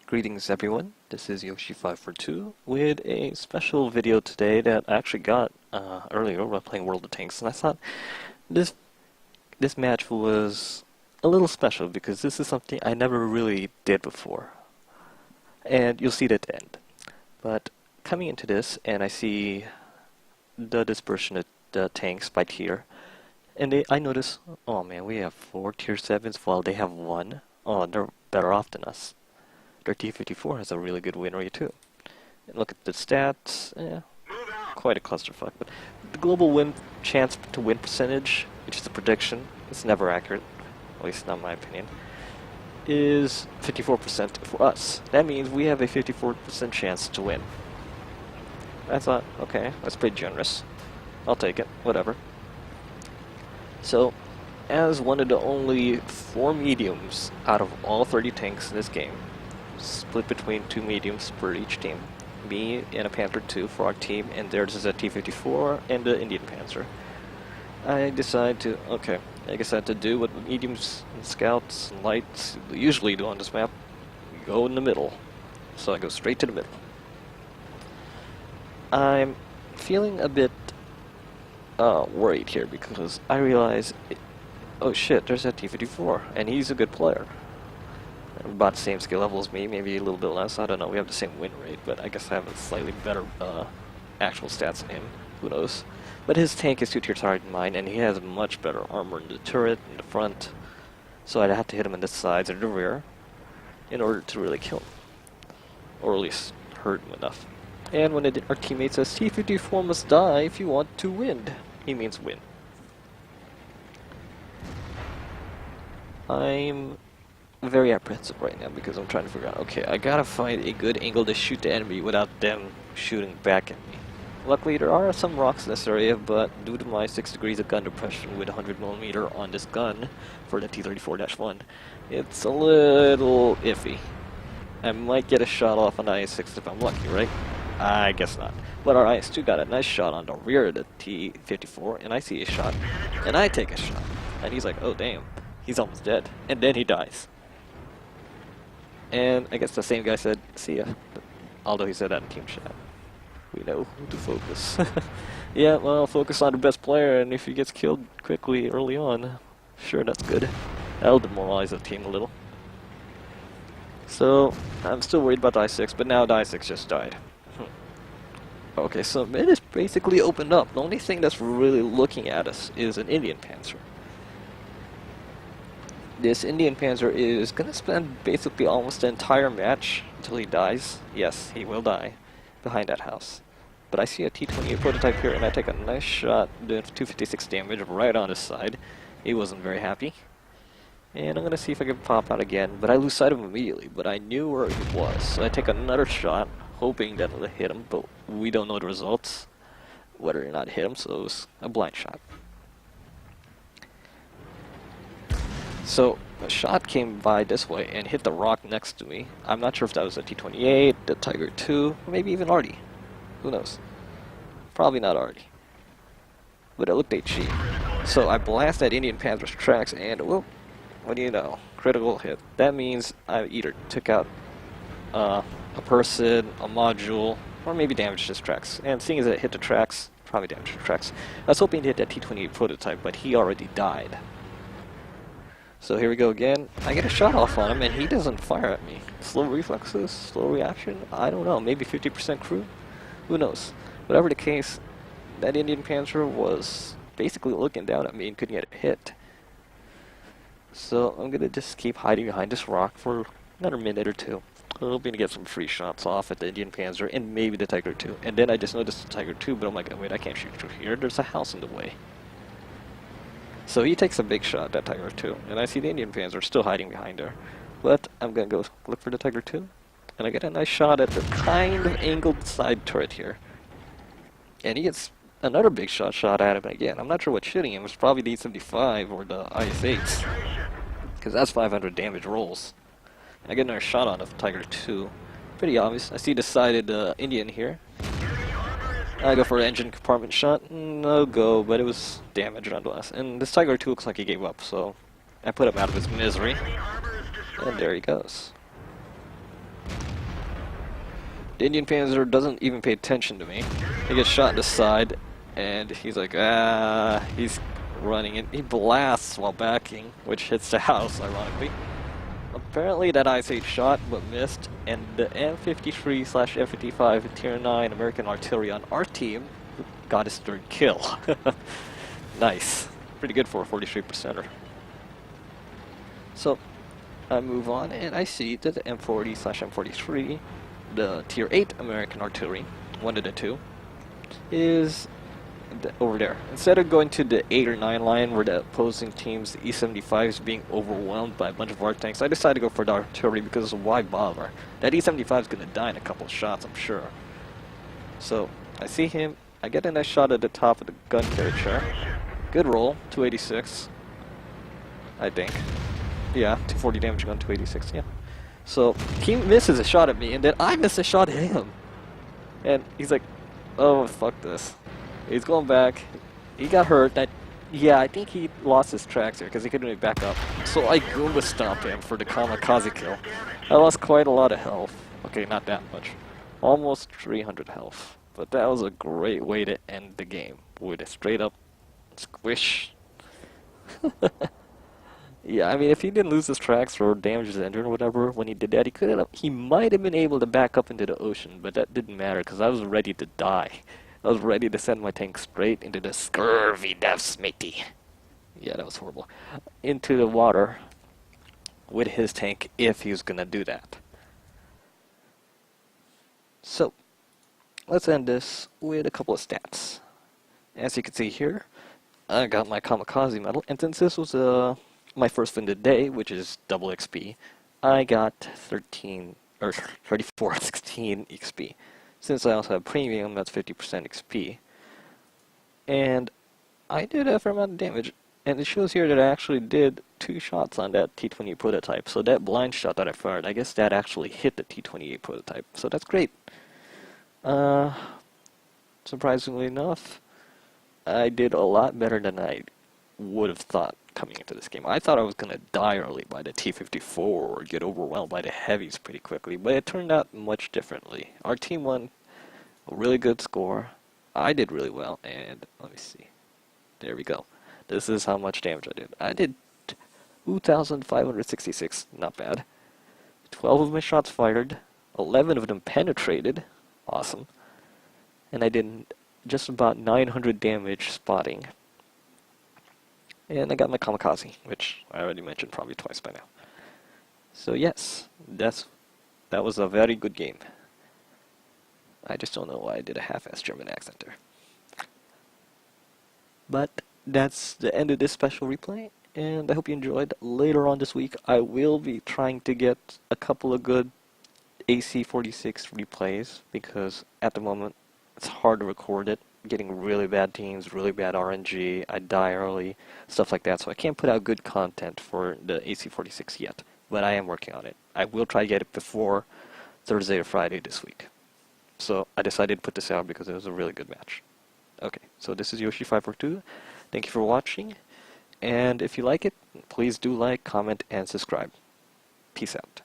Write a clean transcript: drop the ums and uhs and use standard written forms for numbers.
Greetings everyone, this is Yoshi542 with a special video today that I actually got earlier while playing World of Tanks, and I thought this match was a little special because this is something I never really did before, and you'll see it at the end. But coming into this, and I see the dispersion of the tanks by tier, and I notice, oh man, we have 4 tier 7s while they have 1. Oh, they're better off than us. Their T-34 has a really good win rate too. And look at the stats, quite a clusterfuck. But the global win chance to win percentage, which is a prediction, it's never accurate, at least not in my opinion, is 54% for us. That means we have a 54% chance to win. I thought, okay, that's pretty generous. I'll take it, whatever. So, as one of the only 4 mediums out of all 30 tanks in this game, split between 2 mediums per each team, me and a Panther 2 for our team, and theirs is a T-34 and the Indian Panzer. I decided to, okay, I guess I had to do what mediums and scouts and lights usually do on this map, go in the middle. So I go straight to the middle. I'm feeling a bit worried here because I realize, oh shit, there's a T-54, and he's a good player. About the same skill level as me, maybe a little bit less, I don't know, we have the same win rate, but I guess I have a slightly better actual stats than him, who knows. But his tank is 2 tiers higher than mine, and he has much better armor in the turret, in the front, so I'd have to hit him in the sides or the rear in order to really kill him, or at least hurt him enough. And when our teammate says, T-54 must die if you want to win, he means win. I'm very apprehensive right now because I'm trying to figure out, okay, I gotta find a good angle to shoot the enemy without them shooting back at me. Luckily there are some rocks in this area, but due to my 6 degrees of gun depression with 100mm on this gun for the T-34-1, it's a little iffy. I might get a shot off on the IS-6 if I'm lucky, right? I guess not. But our IS-2 got a nice shot on the rear of the T-54, and I see a shot, and I take a shot, and he's like, oh damn, he's almost dead, and then he dies. And I guess the same guy said, see ya. Although he said that in team chat. We know who to focus. Yeah, well, focus on the best player, and if he gets killed quickly early on, sure, that's good. That'll demoralize the team a little. So, I'm still worried about the I-6, but now the I-6 just died. Okay, so it is basically opened up. The only thing that's really looking at us is an Indian Panzer. This Indian Panzer is going to spend basically almost the entire match until he dies. Yes, he will die behind that house. But I see a T-28 prototype here, and I take a nice shot doing 256 damage right on his side. He wasn't very happy. And I'm going to see if I can pop out again, but I lose sight of him immediately. But I knew where he was, so I take another shot, hoping that it'll hit him, but we don't know the results, whether or not it hit him, so it was a blind shot. So, a shot came by this way and hit the rock next to me. I'm not sure if that was a T-28, the Tiger II, or maybe even Artie. Who knows? Probably not Artie. But it looked HE. So I blast that Indian Panzer's tracks and, whoop, what do you know? Critical hit. That means I either took out a person, a module, or maybe damaged his tracks. And seeing as it hit the tracks, probably damaged the tracks. I was hoping to hit that T-28 prototype, but he already died. So here we go again. I get a shot off on him and he doesn't fire at me. Slow reflexes, slow reaction, I don't know, maybe 50% crew? Who knows? Whatever the case, that Indian Panzer was basically looking down at me and couldn't get a hit. So I'm gonna just keep hiding behind this rock for another minute or two. I'm hoping to get some free shots off at the Indian Panzer and maybe the Tiger II. And then I just noticed the Tiger II, but I'm like, oh, wait, I can't shoot through here, there's a house in the way. So he takes a big shot, that Tiger II, and I see the Indian Panzer still hiding behind her. But I'm gonna go look for the Tiger II, and I get a nice shot at the kind of angled side turret here. And he gets another big shot at him again. I'm not sure what's shooting him, it's probably the E-75 or the IS-8s, because that's 500 damage rolls. And I get another shot on the Tiger II. Pretty obvious. I see the sided Indian here. I go for an engine compartment shot, no go, but it was damage nonetheless. And this Tiger II looks like he gave up, so I put him out of his misery. And there he goes. The Indian Panzer doesn't even pay attention to me. He gets shot in the side, and he's like, he's running, and he blasts while backing, which hits the house, ironically. Apparently that IS-8 shot, but missed, and the M53/F55 Tier 9 American artillery on our team got his third kill. Nice. Pretty good for a 43%er. So, I move on, and I see that the M40/M43, the Tier 8 American artillery, one of the two, is over there. Instead of going to the 8 or 9 line where the opposing team's E-75 is being overwhelmed by a bunch of our tanks, I decided to go for the artillery because why bother? That E-75 is going to die in a couple of shots, I'm sure. So, I see him, I get a nice shot at the top of the gun carriage chair. Good roll, 286, I think. Yeah, 240 damage gun, 286, yeah. So, he misses a shot at me, and then I miss a shot at him. And he's like, oh, fuck this. He's going back. He got hurt. Yeah, I think he lost his tracks here because he couldn't really back up. So I Goomba stomped him for the Kamikaze kill. I lost quite a lot of health. Okay, not that much. Almost 300 health. But that was a great way to end the game with a straight up squish. Yeah, I mean, if he didn't lose his tracks or damage his engine or whatever when he did that, he might have been able to back up into the ocean, but that didn't matter because I was ready to die. I was ready to send my tank straight into the scurvy death smithy. Yeah, that was horrible. Into the water with his tank if he was gonna do that. So, let's end this with a couple of stats. As you can see here, I got my Kamikaze medal, and since this was my first win of the day, which is double XP, I got 34-16 XP. Since I also have premium, that's 50% XP. And I did a fair amount of damage. And it shows here that I actually did 2 shots on that T-28 prototype. So that blind shot that I fired, I guess that actually hit the T-28 prototype. So that's great. Surprisingly enough, I did a lot better than I would have thought coming into this game. I thought I was going to die early by the T-54 or get overwhelmed by the heavies pretty quickly, but it turned out much differently. Our team won a really good score. I did really well, and let me see. There we go. This is how much damage I did. I did 2,566, not bad. 12 of my shots fired, 11 of them penetrated, awesome. And I did just about 900 damage spotting. And I got my Kamikaze, which I already mentioned probably twice by now. So yes, that was a very good game. I just don't know why I did a half-assed German accent there. But that's the end of this special replay, and I hope you enjoyed. Later on this week, I will be trying to get a couple of good AC-46 replays, because at the moment, it's hard to record it. Getting really bad teams, really bad RNG, I die early, stuff like that, so I can't put out good content for the AC-46 yet, but I am working on it. I will try to get it before Thursday or Friday this week. So I decided to put this out because it was a really good match. Okay, so this is Yoshi542. Thank you for watching, and if you like it, please do like, comment, and subscribe. Peace out.